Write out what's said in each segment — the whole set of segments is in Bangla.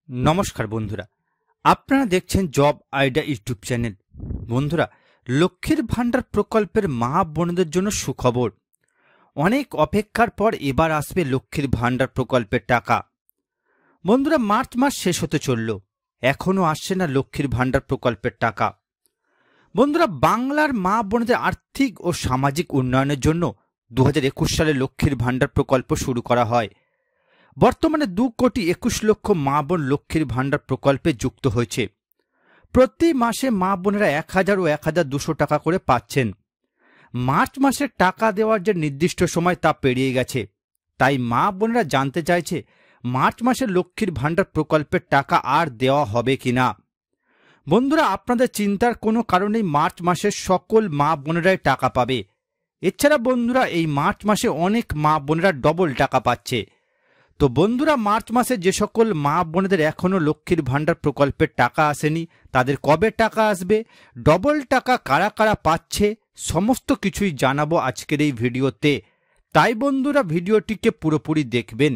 নমস্কার বন্ধুরা, আপনারা দেখছেন জব আইডিয়া ইউটিউব চ্যানেল। বন্ধুরা, লক্ষ্মীর ভাণ্ডার প্রকল্পের মা বোনদের জন্য সুখবর। অনেক অপেক্ষার পর এবার আসবে লক্ষ্মীর ভাণ্ডার প্রকল্পের টাকা। বন্ধুরা, মার্চ মাস শেষ হতে চলল, এখনও আসছে না লক্ষ্মীর ভাণ্ডার প্রকল্পের টাকা। বন্ধুরা, বাংলার মা বোনদের আর্থিক ও সামাজিক উন্নয়নের জন্য 2021 সালে লক্ষ্মীর ভাণ্ডার প্রকল্প শুরু করা হয়। বর্তমানে 2,21,00,000 মা বোন লক্ষ্মীর ভাণ্ডার প্রকল্পে যুক্ত হয়েছে। প্রতি মাসে মা বোনেরা 1,000 ও 1,200 টাকা করে পাচ্ছেন। মার্চ মাসে টাকা দেওয়ার যে নির্দিষ্ট সময় তা পেরিয়ে গেছে, তাই মা বোনেরা জানতে চাইছে মার্চ মাসে লক্ষ্মীর ভাণ্ডার প্রকল্পের টাকা আর দেওয়া হবে কিনা। বন্ধুরা, আপনাদের চিন্তার কোনো কারণেই মার্চ মাসে সকল মা বোনেরাই টাকা পাবে। এছাড়া বন্ধুরা, এই মার্চ মাসে অনেক মা বোনেরা ডবল টাকা পাচ্ছে। তো বন্ধুরা, মার্চ মাসে যে সকল মা বোনেদের এখনও লক্ষ্মীর ভাণ্ডার প্রকল্পের টাকা আসেনি, তাদের কবে টাকা আসবে, ডবল টাকা কারা কারা পাচ্ছে, সমস্ত কিছুই জানাবো আজকের এই ভিডিওতে। তাই বন্ধুরা, ভিডিওটিকে পুরোপুরি দেখবেন।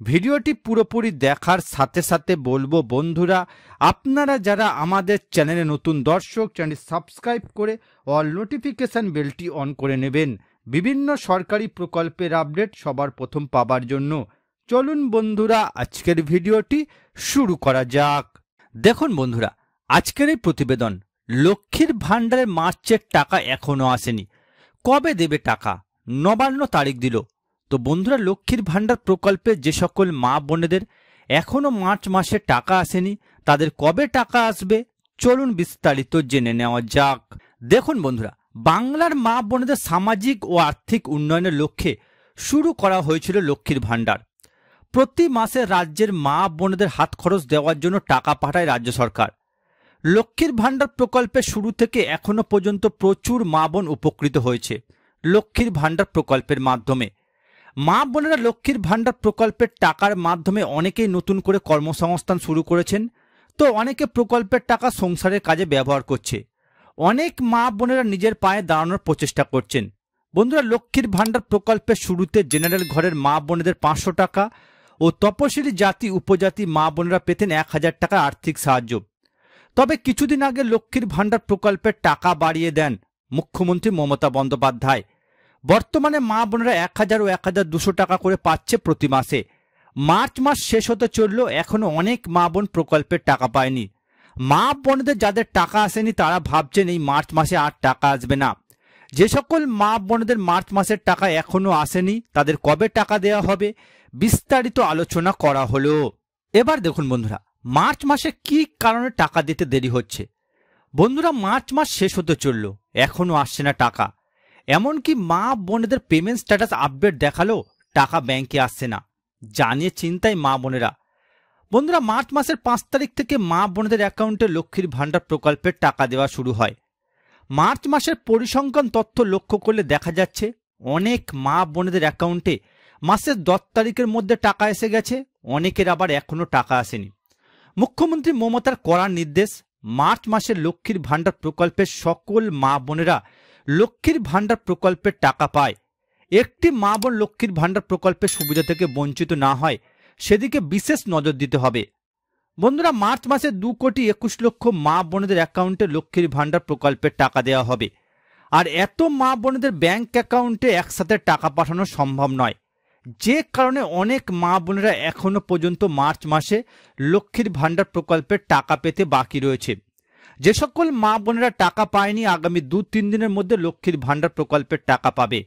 ভিডিওটি পুরোপুরি দেখার সাথে সাথে বলবো বন্ধুরা, আপনারা যারা আমাদের চ্যানেলে নতুন দর্শক, চ্যানেল সাবস্ক্রাইব করে অল নোটিফিকেশন বেলটি অন করে নেবেন বিভিন্ন সরকারি প্রকল্পের আপডেট সবার প্রথম পাবার জন্য। চলুন বন্ধুরা, আজকের ভিডিওটি শুরু করা যাক। দেখুন বন্ধুরা, আজকের এই প্রতিবেদন, লক্ষ্মীর ভাণ্ডারের মার্চের টাকা এখনো আসেনি। কবে দেবে টাকা? নবান্ন তারিখ দিল। তো বন্ধুরা, লক্ষ্মীর ভাণ্ডার প্রকল্পে যে সকল মা বোনেদের এখনো মার্চ মাসে টাকা আসেনি, তাদের কবে টাকা আসবে চলুন বিস্তারিত জেনে নেওয়া যাক। দেখুন বন্ধুরা, বাংলার মা বোনেদের সামাজিক ও আর্থিক উন্নয়নের লক্ষ্যে শুরু করা হয়েছিল লক্ষ্মীর ভাণ্ডার। প্রতি মাসে রাজ্যের মা বোনেদের হাত খরচ দেওয়ার জন্য টাকা পাঠায় রাজ্য সরকার। লক্ষ্মীর ভাণ্ডার প্রকল্পের শুরু থেকে এখনো পর্যন্ত প্রচুর মা বোন উপকৃত হয়েছে লক্ষ্মীর ভাণ্ডার প্রকল্পের মাধ্যমে। মা বোনেরা লক্ষ্মীর ভাণ্ডার প্রকল্পের টাকার মাধ্যমে অনেকেই নতুন করে কর্মসংস্থান শুরু করেছেন। তো অনেকে প্রকল্পের টাকা সংসারের কাজে ব্যবহার করছে। অনেক মা বোনেরা নিজের পায়ে দাঁড়ানোর প্রচেষ্টা করছেন। বন্ধুরা, লক্ষ্মীর ভাণ্ডার প্রকল্পের শুরুতে জেনারেল ঘরের মা বোনেদের 500 টাকা ও তপশিলি জাতি উপজাতি মা বোনেরা পেতেন 1,000 টাকা আর্থিক সাহায্য। তবে কিছুদিন আগে লক্ষ্মীর ভাণ্ডার প্রকল্পের টাকা বাড়িয়ে দেন মুখ্যমন্ত্রী মমতা বন্দ্যোপাধ্যায়। বর্তমানে মা বোনেরা 1,000 ও 1,200 টাকা করে পাচ্ছে প্রতি মাসে। মার্চ মাস শেষ হতে চলল, এখনো অনেক মা বোন প্রকল্পের টাকা পায়নি। মা বোনদের যাদের টাকা আসেনি তারা ভাবছেন এই মার্চ মাসে আর টাকা আসবে না। যে সকল মা বোনদের মার্চ মাসের টাকা এখনো আসেনি, তাদের কবে টাকা দেওয়া হবে বিস্তারিত আলোচনা করা হলো। এবার দেখুন বন্ধুরা, মার্চ মাসে কি কারণে টাকা দিতে দেরি হচ্ছে। বন্ধুরা, মার্চ মাস শেষ হতে চলল, এখনো আসছে না টাকা। এমনকি মা বোনেদের পেমেন্ট স্ট্যাটাস আপডেট দেখালো টাকা ব্যাংকে আসছে না, জানিয়ে চিন্তায় মা বোনেরা। বন্ধুরা, মার্চ মাসের 5 তারিখ থেকে মা বোনেদের অ্যাকাউন্টে লক্ষ্মীর ভাণ্ডার প্রকল্পের টাকা দেওয়া শুরু হয়। মার্চ মাসের পরিসংখ্যান তথ্য লক্ষ্য করলে দেখা যাচ্ছে অনেক মা বোনেদের অ্যাকাউন্টে মাসের 10 তারিখের মধ্যে টাকা এসে গেছে, অনেকের আবার এখনো টাকা আসেনি। মুখ্যমন্ত্রী মমতার কড়া নির্দেশ, মার্চ মাসে লক্ষ্মীর ভাণ্ডার প্রকল্পের সকল মা বোনেরা লক্ষ্মীর ভাণ্ডার প্রকল্পের টাকা পায়। একটি মা বোন লক্ষ্মীর ভাণ্ডার প্রকল্পের সুবিধা থেকে বঞ্চিত না হয় সেদিকে বিশেষ নজর দিতে হবে। বন্ধুরা, মার্চ মাসে 2,21,00,000 মা বোনেদের অ্যাকাউন্টে লক্ষ্মীর ভাণ্ডার প্রকল্পের টাকা দেওয়া হবে। আর এত মা বোনেদের ব্যাংক অ্যাকাউন্টে একসাথে টাকা পাঠানো সম্ভব নয়, যে কারণে অনেক মা বোনেরা এখনো পর্যন্ত মার্চ মাসে লক্ষ্মীর ভাণ্ডার প্রকল্পের টাকা পেতে বাকি রয়েছে। যে সকল মা বোনেরা টাকা পায়নি, আগামী 2-3 দিনের মধ্যে লক্ষ্মীর ভাণ্ডার প্রকল্পের টাকা পাবে।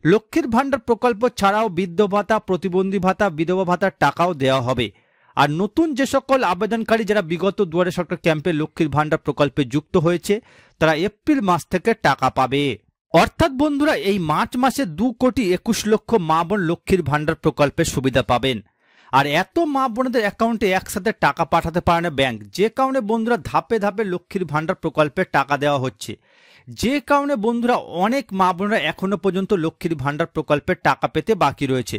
লক্ষ্মীর ভাণ্ডার প্রকল্প ছাড়াও বৃদ্ধ ভাতা, প্রতিবন্ধী ভাতা, বিধবা ভাতার টাকাও দেওয়া হবে। আর নতুন যে সকল আবেদনকারী যারা বিগত দুয়ারে সরকার ক্যাম্পে লক্ষ্মীর ভাণ্ডার প্রকল্পে যুক্ত হয়েছে, তারা এপ্রিল মাস থেকে টাকা পাবে। অর্থাৎ বন্ধুরা, এই মার্চ মাসে 2,21,00,000 মা বোন লক্ষ্মীর ভাণ্ডার প্রকল্পের সুবিধা পাবেন। আর এত মা বোনদের অ্যাকাউন্টে একসাথে টাকা পাঠাতে পারে না ব্যাংক, যে কারণে বন্ধুরা ধাপে ধাপে লক্ষ্মীর ভাণ্ডার প্রকল্পের টাকা দেওয়া হচ্ছে। যে কারণে বন্ধুরা অনেক মা বোনরা এখনো পর্যন্ত লক্ষ্মীর ভাণ্ডার প্রকল্পের টাকা পেতে বাকি রয়েছে।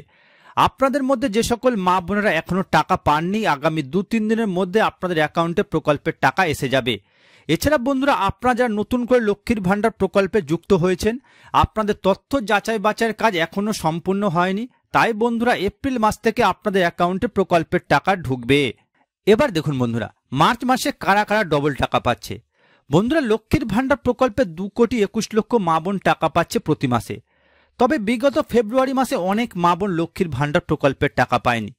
আপনাদের মধ্যে যে সকল মা বোনেরা এখনো টাকা পাননি, আগামী 2-3 দিনের মধ্যে আপনাদের অ্যাকাউন্টে প্রকল্পের টাকা এসে যাবে। এছাড়া বন্ধুরা, আপনারা যারা নতুন করে লক্ষ্মীর ভাণ্ডার প্রকল্পে যুক্ত হয়েছেন, আপনাদের তথ্য যাচাই বাছাইয়ের কাজ এখনো সম্পূর্ণ হয়নি। তাই বন্ধুরা, এপ্রিল মাস থেকে আপনাদের অ্যাকাউন্টে প্রকল্পের টাকা ঢুকবে। এবার দেখুন বন্ধুরা, মার্চ মাসে কারা কারা ডবল টাকা পাচ্ছে। বন্ধুরা, লক্ষ্মীর ভান্ডার প্রকল্পে 2,21,00,000 মা বোন টাকা পাচ্ছে প্রতি মাসে। তবে বিগত ফেব্রুয়ারি মাসে অনেক মা বোন লক্ষ্মীর ভান্ডার প্রকল্পের টাকা পায়নি।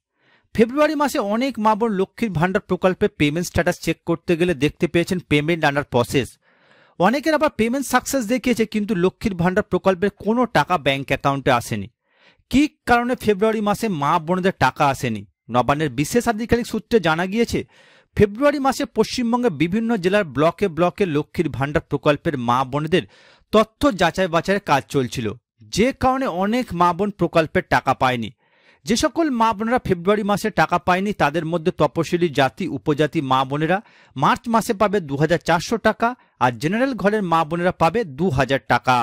ফেব্রুয়ারি মাসে অনেক মা বোন লক্ষ্মীর ভান্ডার প্রকল্পে পেমেন্ট স্ট্যাটাস চেক করতে গেলে দেখতে পেয়েছেন পেমেন্ট আন্ডার প্রসেস। অনেকের আবার পেমেন্ট সাকসেস দেখিয়েছে, কিন্তু লক্ষ্মীর ভান্ডার প্রকল্পের কোনো টাকা ব্যাংক অ্যাকাউন্টে আসেনি। কী কারণে ফেব্রুয়ারি মাসে মা বোনদের টাকা আসেনি? নবান্নের বিশেষ আধিকারিক সূত্রে জানা গিয়েছে, ফেব্রুয়ারি মাসে পশ্চিমবঙ্গের বিভিন্ন জেলার ব্লকে ব্লকে লক্ষ্মীর ভান্ডার প্রকল্পের মা বোনদের তথ্য যাচাই বাছাইয়ের কাজ চলছিল, যে কারণে অনেক মা বোন প্রকল্পের টাকা পায়নি। যে সকল মা বোনেরা ফেব্রুয়ারি মাসে টাকা পায়নি তাদের মধ্যে তপশিলি জাতি উপজাতি মা বোনেরা মার্চ মাসে পাবে 2,400 টাকা, আর জেনারেল ঘরের মা বোনেরা পাবে 2,000 টাকা।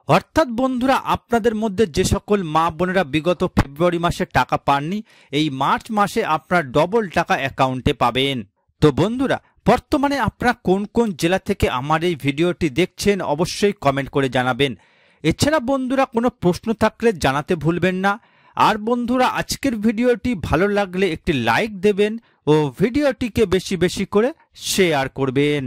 অর্থাৎ বন্ধুরা, আপনাদের মধ্যে যে সকল মা বোনেরা বিগত ফেব্রুয়ারি মাসে টাকা পাননি, এই মার্চ মাসে আপনার ডবল টাকা অ্যাকাউন্টে পাবেন। তো বন্ধুরা, বর্তমানে আপনারা কোন কোন জেলা থেকে আমার এই ভিডিওটি দেখছেন অবশ্যই কমেন্ট করে জানাবেন। এছাড়া বন্ধুরা, কোনো প্রশ্ন থাকলে জানাতে ভুলবেন না। আর বন্ধুরা, আজকের ভিডিওটি ভালো লাগলে একটি লাইক দেবেন ও ভিডিওটিকে বেশি বেশি করে শেয়ার করবেন।